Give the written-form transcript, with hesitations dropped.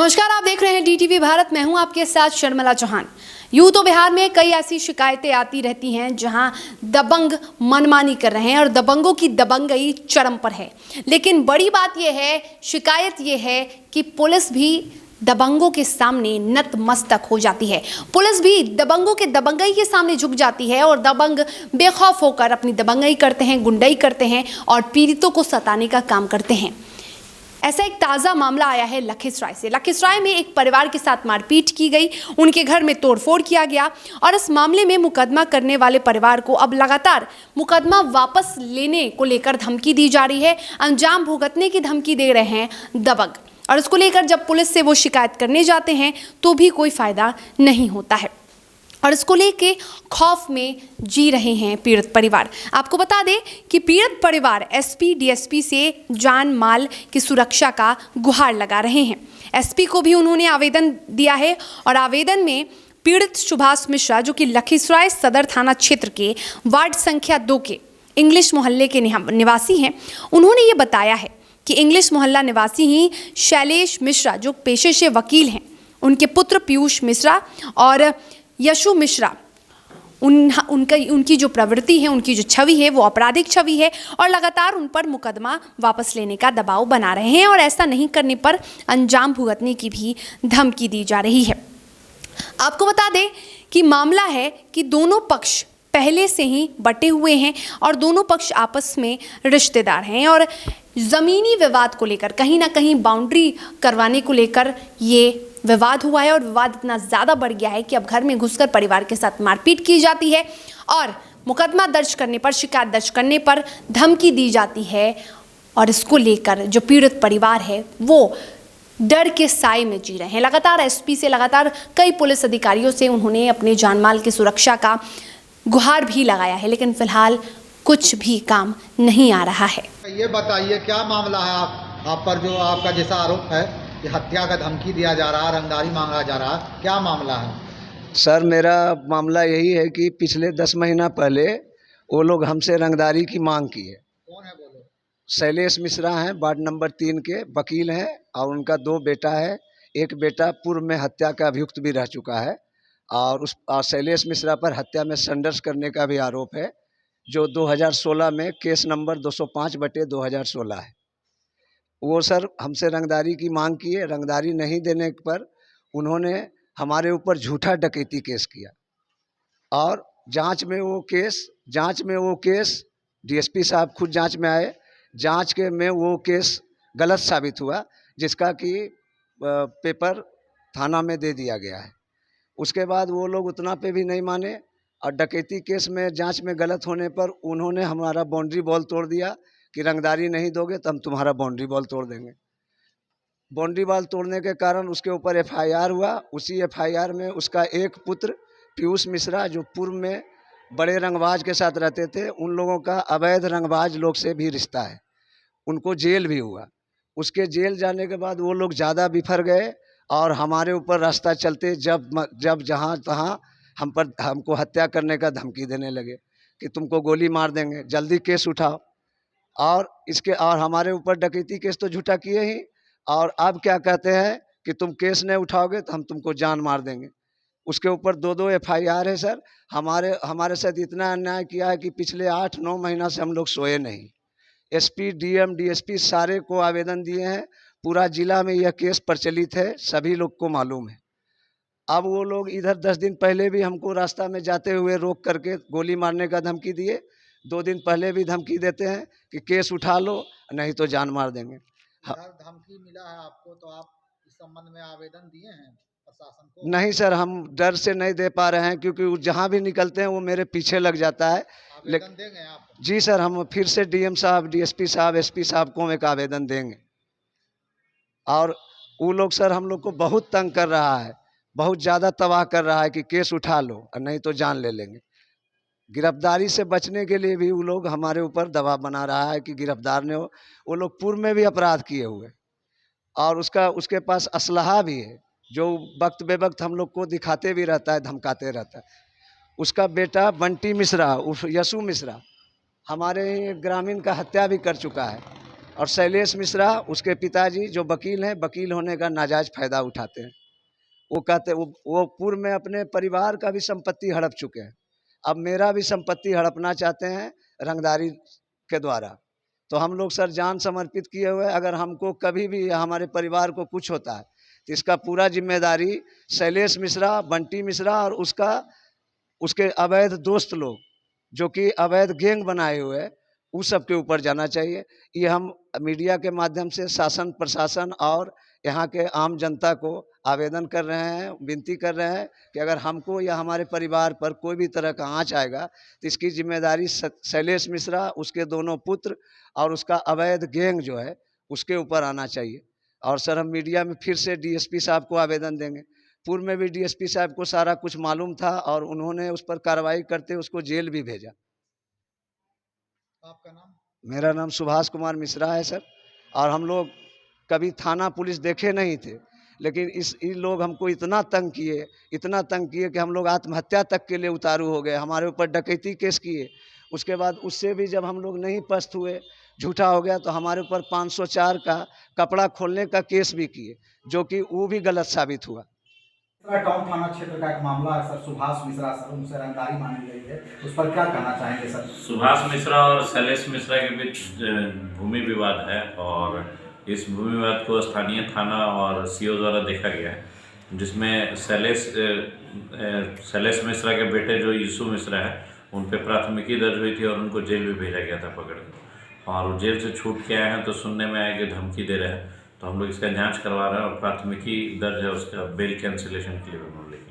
नमस्कार, आप देख रहे हैं डीटीवी भारत। मैं हूं आपके साथ शर्मिला चौहान। यूं तो बिहार में कई ऐसी शिकायतें आती रहती हैं जहां दबंग मनमानी कर रहे हैं और दबंगों की दबंगई चरम पर है। लेकिन बड़ी बात यह है, शिकायत यह है कि पुलिस भी दबंगों के सामने नतमस्तक हो जाती है। पुलिस भी दबंगों के दबंगई के सामने झुक जाती है और दबंग बेखौफ होकर अपनी दबंगई करते हैं, गुंडई करते हैं और पीड़ितों को सताने का काम करते हैं। ऐसा एक ताज़ा मामला आया है लखीसराय से। लखीसराय में एक परिवार के साथ मारपीट की गई, उनके घर में तोड़फोड़ किया गया और इस मामले में मुकदमा करने वाले परिवार को अब लगातार मुकदमा वापस लेने को लेकर धमकी दी जा रही है। अंजाम भुगतने की धमकी दे रहे हैं दबंग, और इसको लेकर जब पुलिस से वो शिकायत करने जाते हैं तो भी कोई फायदा नहीं होता है और इसको लेके खौफ में जी रहे हैं पीड़ित परिवार। आपको बता दें कि पीड़ित परिवार एसपी डीएसपी से जान माल की सुरक्षा का गुहार लगा रहे हैं। एसपी को भी उन्होंने आवेदन दिया है और आवेदन में पीड़ित सुभाष मिश्रा, जो कि लखीसराय सदर थाना क्षेत्र के वार्ड संख्या 2 के इंग्लिश मोहल्ले के निवासी हैं, उन्होंने ये बताया है कि इंग्लिश मोहल्ला निवासी ही शैलेश मिश्रा, जो पेशे से वकील हैं, उनके पुत्र पीयूष मिश्रा और यशु मिश्रा, उनकी जो प्रवृत्ति है, उनकी जो छवि है वो आपराधिक छवि है और लगातार उन पर मुकदमा वापस लेने का दबाव बना रहे हैं और ऐसा नहीं करने पर अंजाम भुगतने की भी धमकी दी जा रही है। आपको बता दें कि मामला है कि दोनों पक्ष पहले से ही बटे हुए हैं और दोनों पक्ष आपस में रिश्तेदार हैं और ज़मीनी विवाद को लेकर, कहीं ना कहीं बाउंड्री करवाने को लेकर ये विवाद हुआ है और विवाद इतना ज़्यादा बढ़ गया है कि अब घर में घुसकर परिवार के साथ मारपीट की जाती है और मुकदमा दर्ज करने पर, शिकायत दर्ज करने पर धमकी दी जाती है। और इसको लेकर जो पीड़ित परिवार है वो डर के साए में जी रहे हैं। लगातार एसपी से, लगातार कई पुलिस अधिकारियों से उन्होंने अपने जानमाल की सुरक्षा का गुहार भी लगाया है, लेकिन फिलहाल कुछ भी काम नहीं आ रहा है। ये बताइए क्या मामला है आप पर जो आपका जैसा आरोप है कि हत्या का धमकी दिया जा रहा है, रंगदारी मांगा जा रहा है, क्या मामला है? सर, मेरा मामला यही है कि पिछले 10 महीना पहले वो लोग हमसे रंगदारी की मांग की है। कौन है बोलो? शैलेश मिश्रा हैं, वार्ड नंबर 3 के वकील हैं और उनका 2 बेटा है। एक बेटा पूर्व में हत्या का अभियुक्त भी रह चुका है और शैलेश मिश्रा पर हत्या में संघर्ष करने का भी आरोप है, जो 2016 में केस नंबर 205/2016 है। वो सर हमसे रंगदारी की मांग की है। रंगदारी नहीं देने पर उन्होंने हमारे ऊपर झूठा डकैती केस किया और जांच में वो केस डीएसपी साहब खुद जांच में आए। जांच के में वो केस गलत साबित हुआ, जिसका कि पेपर थाना में दे दिया गया है। उसके बाद वो लोग उतना पे भी नहीं माने और डकैती केस में जांच में गलत होने पर उन्होंने हमारा बाउंड्री वॉल तोड़ दिया कि रंगदारी नहीं दोगे तो हम तुम्हारा बाउंड्री वॉल तोड़ देंगे। बाउंड्री वॉल तोड़ने के कारण उसके ऊपर एफआईआर हुआ। उसी एफआईआर में उसका एक पुत्र पीयूष मिश्रा, जो पूर्व में बड़े रंगबाज के साथ रहते थे, उन लोगों का अवैध रंगबाज लोग से भी रिश्ता है, उनको जेल भी हुआ। उसके जेल जाने के बाद वो लोग ज़्यादा बिफर गए और हमारे ऊपर रास्ता चलते जब जहाँ तहाँ हमको हत्या करने का धमकी देने लगे कि तुमको गोली मार देंगे, जल्दी केस उठाओ। और हमारे ऊपर डकैती केस तो झूठा किए ही, और अब क्या कहते हैं कि तुम केस नहीं उठाओगे तो हम तुमको जान मार देंगे। उसके ऊपर 2 एफआईआर है सर। हमारे साथ इतना अन्याय किया है कि पिछले 8-9 महीना से हम लोग सोए नहीं। एसपी, डीएम, डीएसपी सारे को आवेदन दिए हैं। पूरा जिला में यह केस प्रचलित है, सभी लोग को मालूम है। अब वो लोग इधर 10 दिन पहले भी हमको रास्ता में जाते हुए रोक करके गोली मारने का धमकी दिए। 2 दिन पहले भी धमकी देते हैं कि केस उठा लो नहीं तो जान मार देंगे। धमकी मिला है आपको तो आप इस संबंध में आवेदन दिए हैं प्रशासन को? नहीं सर, हम डर से नहीं दे पा रहे हैं क्योंकि जहाँ भी निकलते हैं वो मेरे पीछे लग जाता है। आवेदन देंगे आप? जी सर, हम फिर से डीएम साहब, डीएसपी साहब, एसपी साहब को एक आवेदन देंगे। और वो लोग सर हम लोग को बहुत तंग कर रहा है, बहुत ज़्यादा तबाह कर रहा है कि केस उठा लो और नहीं तो जान ले लेंगे। गिरफ्तारी से बचने के लिए भी वो लोग हमारे ऊपर दबाव बना रहा है कि गिरफ्तार नहीं हो। वो लोग पूर्व में भी अपराध किए हुए और उसके पास असलहा भी है, जो वक्त बेवक्त हम लोग को दिखाते भी रहता है, धमकाते रहता है। उसका बेटा बंटी मिश्रा, यशु मिश्रा, हमारे ग्रामीण का हत्या भी कर चुका है और शैलेश मिश्रा उसके पिताजी जो वकील हैं, वकील होने का नाजायज फ़ायदा उठाते हैं। वो कहते वो पूर्व में अपने परिवार का भी संपत्ति हड़प चुके हैं, अब मेरा भी संपत्ति हड़पना चाहते हैं रंगदारी के द्वारा। तो हम लोग सर जान समर्पित किए हुए, अगर हमको कभी भी हमारे परिवार को कुछ होता है तो इसका पूरा जिम्मेदारी शैलेश मिश्रा, बंटी मिश्रा और उसके अवैध दोस्त लोग जो कि अवैध गैंग बनाए हुए हैं, उस सब के ऊपर जाना चाहिए। ये हम मीडिया के माध्यम से शासन प्रशासन और यहाँ के आम जनता को आवेदन कर रहे हैं, विनती कर रहे हैं कि अगर हमको या हमारे परिवार पर कोई भी तरह का आँच आएगा तो इसकी जिम्मेदारी शैलेश मिश्रा, उसके दोनों पुत्र और उसका अवैध गैंग जो है उसके ऊपर आना चाहिए। और सर हम मीडिया में फिर से डीएसपी साहब को आवेदन देंगे। पूर्व में भी डीएसपी साहब को सारा कुछ मालूम था और उन्होंने उस पर कार्रवाई करते उसको जेल भी भेजा। आपका नाम? मेरा नाम सुभाष कुमार मिश्रा है सर। और हम लोग कभी थाना पुलिस देखे नहीं थे, लेकिन इन लोग हमको इतना तंग किए कि हम लोग आत्महत्या तक के लिए उतारू हो गए। हमारे ऊपर डकैती केस किए, उसके बाद उससे भी जब हम लोग नहीं पस्त हुए, झूठा हो गया, तो हमारे ऊपर 504 का कपड़ा खोलने का केस भी किए, जो कि वो भी गलत साबित हुआ। टाउन थाना क्षेत्र का एक मामला है सर, सुभाष मिश्रा सर, उनसे रंगदारी मांगी गई है, उस पर क्या कहना चाहेंगे सर? सुभाष मिश्रा और शैलेश मिश्रा के बीच भूमि विवाद है और इस भूमि विवाद को स्थानीय थाना और सीओ द्वारा देखा गया है, जिसमें शैलेश मिश्रा के बेटे जो यीशु मिश्रा है उन पर प्राथमिकी दर्ज हुई थी और उनको जेल भी भेजा गया था पकड़ के, और वो जेल से छूट के आए हैं तो सुनने में आया कि धमकी दे रहे हैं। तो हम लोग इसका जांच करवा रहे हैं और प्राथमिकी दर्ज है, उसका बेल कैंसिलेशन के लिए भी हम लोग लेंगे।